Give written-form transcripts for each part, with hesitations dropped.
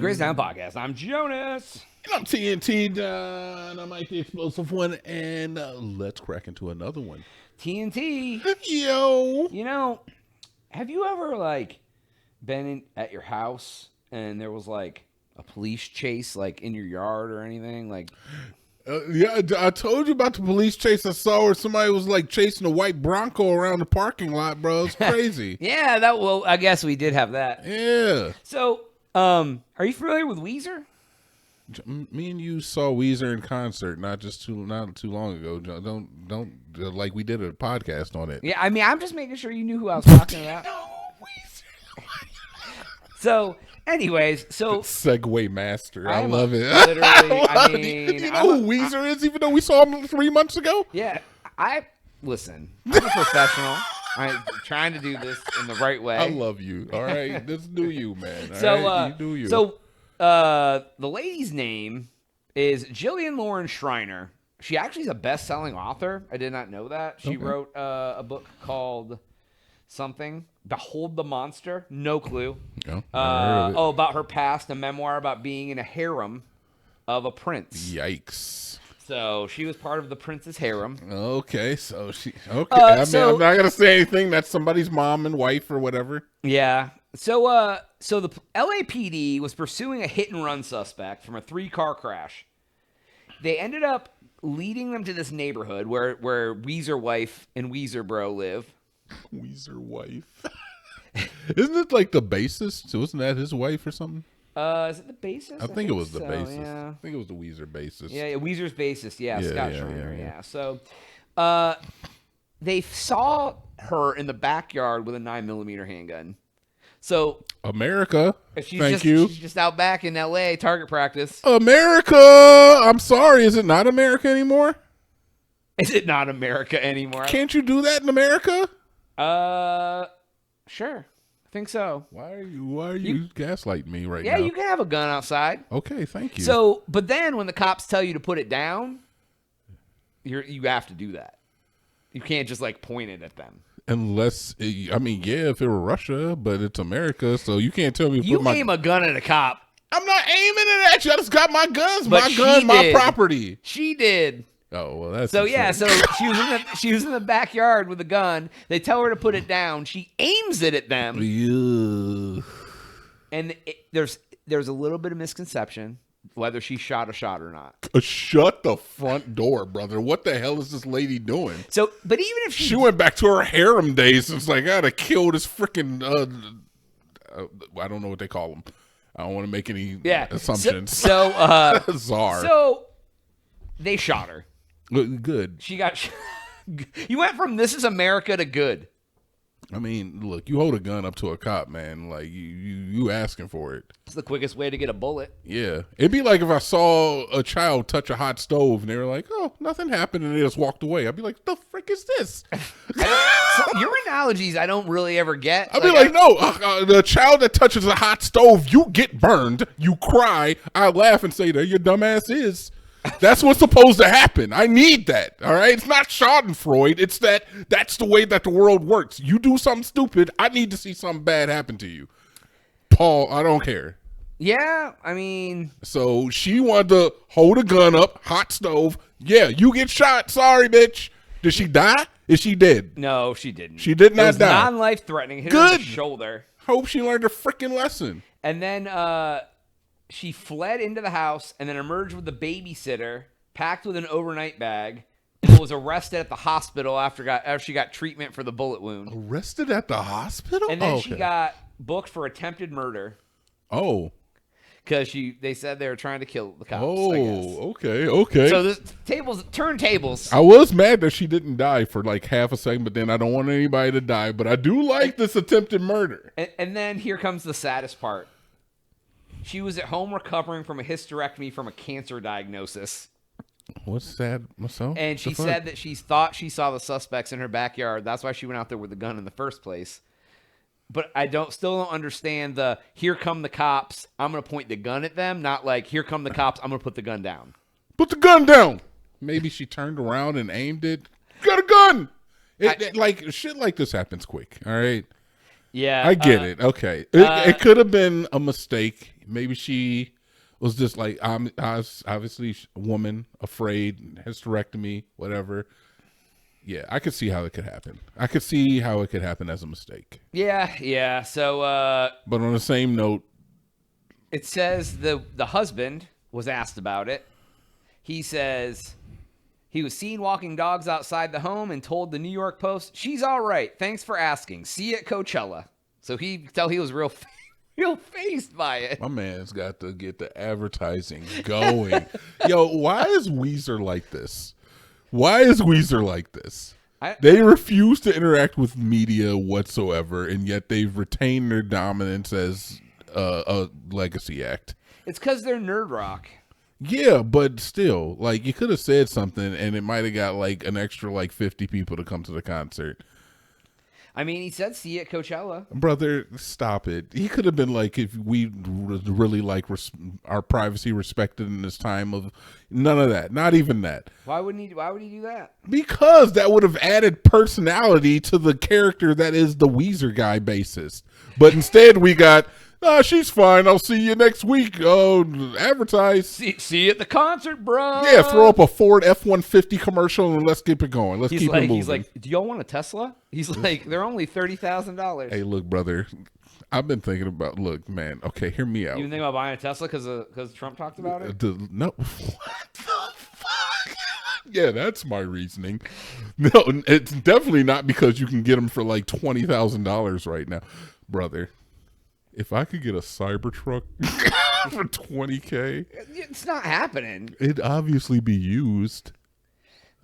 Great Sound Podcast. I'm Jonas. And I'm TNT, and I'm Mike the Explosive One, and let's crack into another one. TNT. Yo. You know, have you ever, been at your house and there was, a police chase, in your yard or anything? Yeah, I told you about the police chase I saw where somebody was, chasing a white Bronco around the parking lot, bro. It's crazy. Yeah, I guess we did have that. Yeah. So, are you familiar with Weezer? Me and you saw Weezer in concert not too long ago. Don't like we did a podcast on it. Yeah, I mean, I'm just making sure you knew who I was talking about. No, Weezer. So, anyways, Segway master. I I'm love it. Literally, you know who Weezer is, even though we saw him 3 months ago? Yeah, listen, I'm a professional. I'm trying to do this in the right way. I love you. All right, just do you, man. All So, right? You do you. So, the lady's name is Jillian Lauren Schreiner. She actually is a best-selling author. I did not know that. She wrote a book called something, Behold the Monster. No clue. No, heard of it. About her past, a memoir about being in a harem of a prince. Yikes. So she was part of the prince's harem. Okay, so she. Okay, I'm not gonna say anything. That's somebody's mom and wife or whatever. Yeah. So the LAPD was pursuing a hit-and-run suspect from a 3-car crash. They ended up leading them to this neighborhood where Weezer wife and Weezer bro live. Weezer wife. Isn't it like the bassist? Wasn't that his wife or something? Is it the bassist? I think it was the so, bassist. Yeah. I think it was the Weezer bassist. Yeah, Weezer's bassist. Yeah, Scott Schreiner. Yeah. So, they saw her in the backyard with a 9mm handgun. So America, she's you. just out back in L.A. target practice. America, I'm sorry. Is it not America anymore? Is it not America anymore? Can't you do that in America? Sure. I think so. Why are you gaslighting me right now? Yeah, you can have a gun outside. Okay, thank you. So, but then when the cops tell you to put it down, you have to do that. You can't just point it at them. Unless, if it were Russia, but it's America, so you can't tell me to You put my... aim a gun at a cop. I'm not aiming it at you. I just got my guns. But My gun, my property. She did. Oh, well, that's... So, yeah, so she was in the backyard with a gun. They tell her to put it down. She aims it at them. Ugh. And there's a little bit of misconception whether she shot a shot or not. Shut the front door, brother. What the hell is this lady doing? So, but even if she went back to her harem days, it's like, I gotta kill this freaking, I don't know what they call them. I don't want to make any assumptions. So Czar. So, they shot her. Good. She got you went from this is America to good. I mean, look, you hold a gun up to a cop, man. Like, you asking for it. It's the quickest way to get a bullet. Yeah. It'd be like if I saw a child touch a hot stove and they were like, oh, nothing happened, and they just walked away. I'd be like, the frick is this? Your analogies I don't really ever get. I'd be like, no, the child that touches a hot stove, you get burned, you cry, I laugh and say, there your dumbass is. That's what's supposed to happen. I need that. All right. It's not Schadenfreude. It's that's the way that the world works. You do something stupid, I need to see something bad happen to you. Paul, I don't care. Yeah, I mean. So she wanted to hold a gun up, hot stove. Yeah, you get shot. Sorry, bitch. Did she die? Is she dead? No, she didn't. She did not die. Non-life threatening. Hit her in the shoulder. Hope she learned her freaking lesson. And then she fled into the house and then emerged with the babysitter, packed with an overnight bag, and was arrested at the hospital after she got treatment for the bullet wound. Arrested at the hospital? And then she got booked for attempted murder. Oh. Because they said they were trying to kill the cops. Oh, okay. So this turntables. I was mad that she didn't die for like half a second, but then I don't want anybody to die. But I do like this attempted murder. And then here comes the saddest part. She was at home recovering from a hysterectomy from a cancer diagnosis. What's sad? What's so? And she said that she thought she saw the suspects in her backyard. That's why she went out there with the gun in the first place. But I still don't understand the here come the cops, I'm going to point the gun at them, not like here come the cops, I'm going to put the gun down. Put the gun down. Maybe she turned around and aimed it. Got a gun. Like shit like this happens quick. All right. Yeah. I get it. Okay. It could have been a mistake. Maybe she was just like, I was obviously a woman, afraid, hysterectomy, whatever. Yeah, I could see how it could happen. I could see how it could happen as a mistake. Yeah. So, but on the same note, it says the husband was asked about it. He says he was seen walking dogs outside the home and told the New York Post, "She's all right. Thanks for asking. See you at Coachella." So he was real faced by it. My man's got to get the advertising going. Yo, why is Weezer like this? Why is Weezer like this? They refuse to interact with media whatsoever, and yet they've retained their dominance as a legacy act. It's because they're nerd rock. Yeah, but still, like, you could have said something, and it might have got like an extra like 50 people to come to the concert. I mean, he said, "See you at Coachella." Brother, stop it. He could have been like, if we really like our privacy respected in this time of none of that. Not even that. Why would he do that? Because that would have added personality to the character that is the Weezer guy bassist. But instead we got, she's fine. I'll see you next week. Oh, advertise. See you at the concert, bro. Yeah, throw up a Ford F-150 commercial and let's keep it going. Let's keep it moving. He's like, "Do y'all want a Tesla?" He's like, "They're only $30,000. Hey, look, brother. I've been thinking about. Look, man. Okay, hear me out. You think about buying a Tesla because Trump talked about it? No. What the fuck? Yeah, that's my reasoning. No, it's definitely not because you can get them for like $20,000 right now, brother. If I could get a Cybertruck for $20K, it's not happening. It'd obviously be used.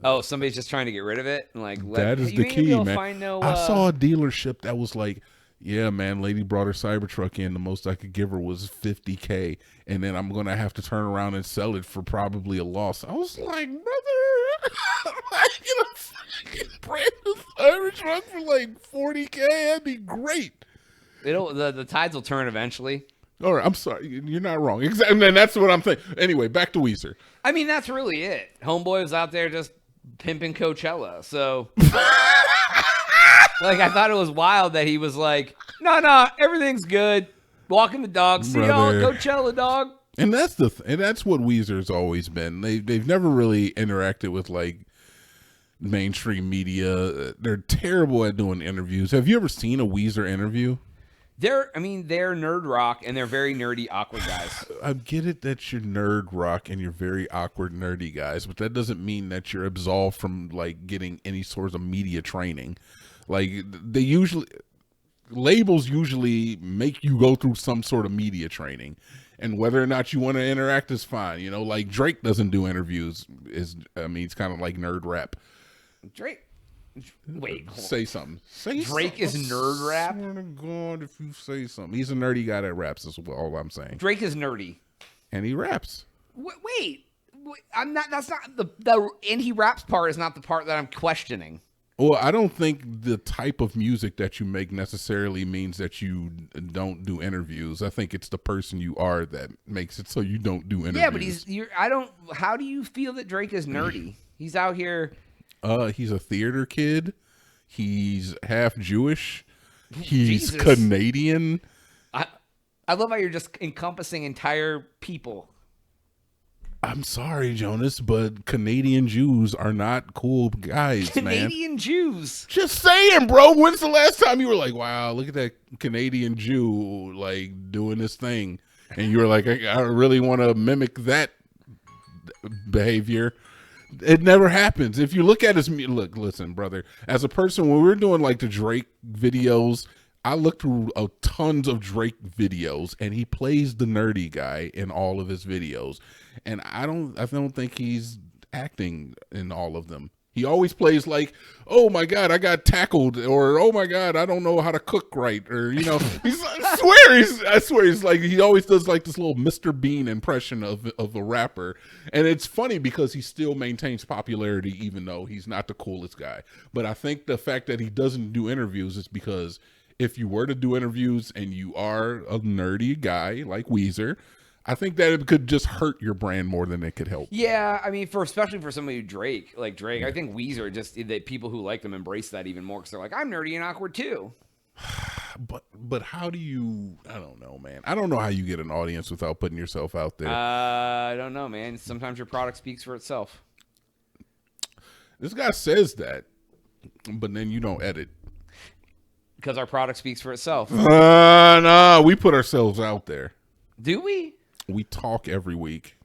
Oh, somebody's just trying to get rid of it, and like that is the key, man. I saw a dealership that was like, "Yeah, man, lady brought her Cybertruck in. The most I could give her was $50K, and then I'm gonna have to turn around and sell it for probably a loss." I was like, "Brother, I get a fucking brand new Cybertruck for like $40K. That'd be great." The tides will turn eventually. All right, I'm sorry. You're not wrong. Exactly, and that's what I'm thinking. Anyway, back to Weezer. I mean, that's really it. Homeboy was out there just pimping Coachella. So, like, I thought it was wild that he was like, no, everything's good. Walking the dog. See y'all at Coachella, dog. And that's that's what Weezer's always been. They've never really interacted with like mainstream media. They're terrible at doing interviews. Have you ever seen a Weezer interview? They're nerd rock, and they're very nerdy, awkward guys. I get it that you're nerd rock and you're very awkward, nerdy guys, but that doesn't mean that you're absolved from like getting any sort of media training. Like labels usually make you go through some sort of media training, and whether or not you want to interact is fine. You know, like Drake doesn't do interviews. It's kind of like nerd rap. Drake. Wait, say something. Drake is nerd rap. I swear to God, if you say something, he's a nerdy guy that raps. Is all I'm saying. Drake is nerdy, and he raps. Wait, I'm not. That's not the and he raps part is not the part that I'm questioning. Well, I don't think the type of music that you make necessarily means that you don't do interviews. I think it's the person you are that makes it so you don't do interviews. Yeah, but how do you feel that Drake is nerdy? He's out here. He's a theater kid. He's half Jewish. He's Jesus. Canadian. I love how you're just encompassing entire people. I'm sorry, Jonas, but Canadian Jews are not cool guys, Canadian Jews. Just saying, bro. When's the last time you were like, wow, look at that Canadian Jew, like, doing this thing? And you were like, I really want to mimic that behavior. It never happens. If you look at his listen, brother, as a person, when we were doing like the Drake videos, I looked through tons of Drake videos, and he plays the nerdy guy in all of his videos. And I don't think he's acting in all of them. He always plays like, "Oh my God, I got tackled," or "Oh my God, I don't know how to cook right," or I swear he's like, he always does like this little Mr. Bean impression of a rapper, and it's funny because he still maintains popularity even though he's not the coolest guy. But I think the fact that he doesn't do interviews is because if you were to do interviews and you are a nerdy guy like Weezer, I think that it could just hurt your brand more than it could help. Yeah, I mean, especially for somebody like Drake, I think Weezer just that people who like them embrace that even more because they're like, I'm nerdy and awkward too. But how do you? I don't know, man. I don't know how you get an audience without putting yourself out there. I don't know, man. Sometimes your product speaks for itself. This guy says that, but then you don't edit. Because our product speaks for itself. No, we put ourselves out there. Do we? We talk every week.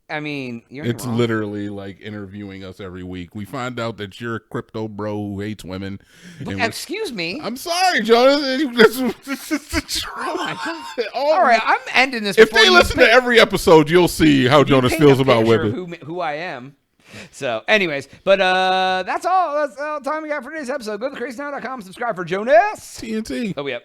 I mean, it's wrong. Literally like interviewing us every week. We find out that you're a crypto bro who hates women. Excuse me. I'm sorry, Jonathan. Oh my God. All right, I'm ending this. If they listen to every episode, you'll see how Jonas feels about women. Who I am. So, anyways, but that's all. That's all the time we got for today's episode. Go to thecrazynow.com, subscribe for Jonas. TNT. Oh, yep.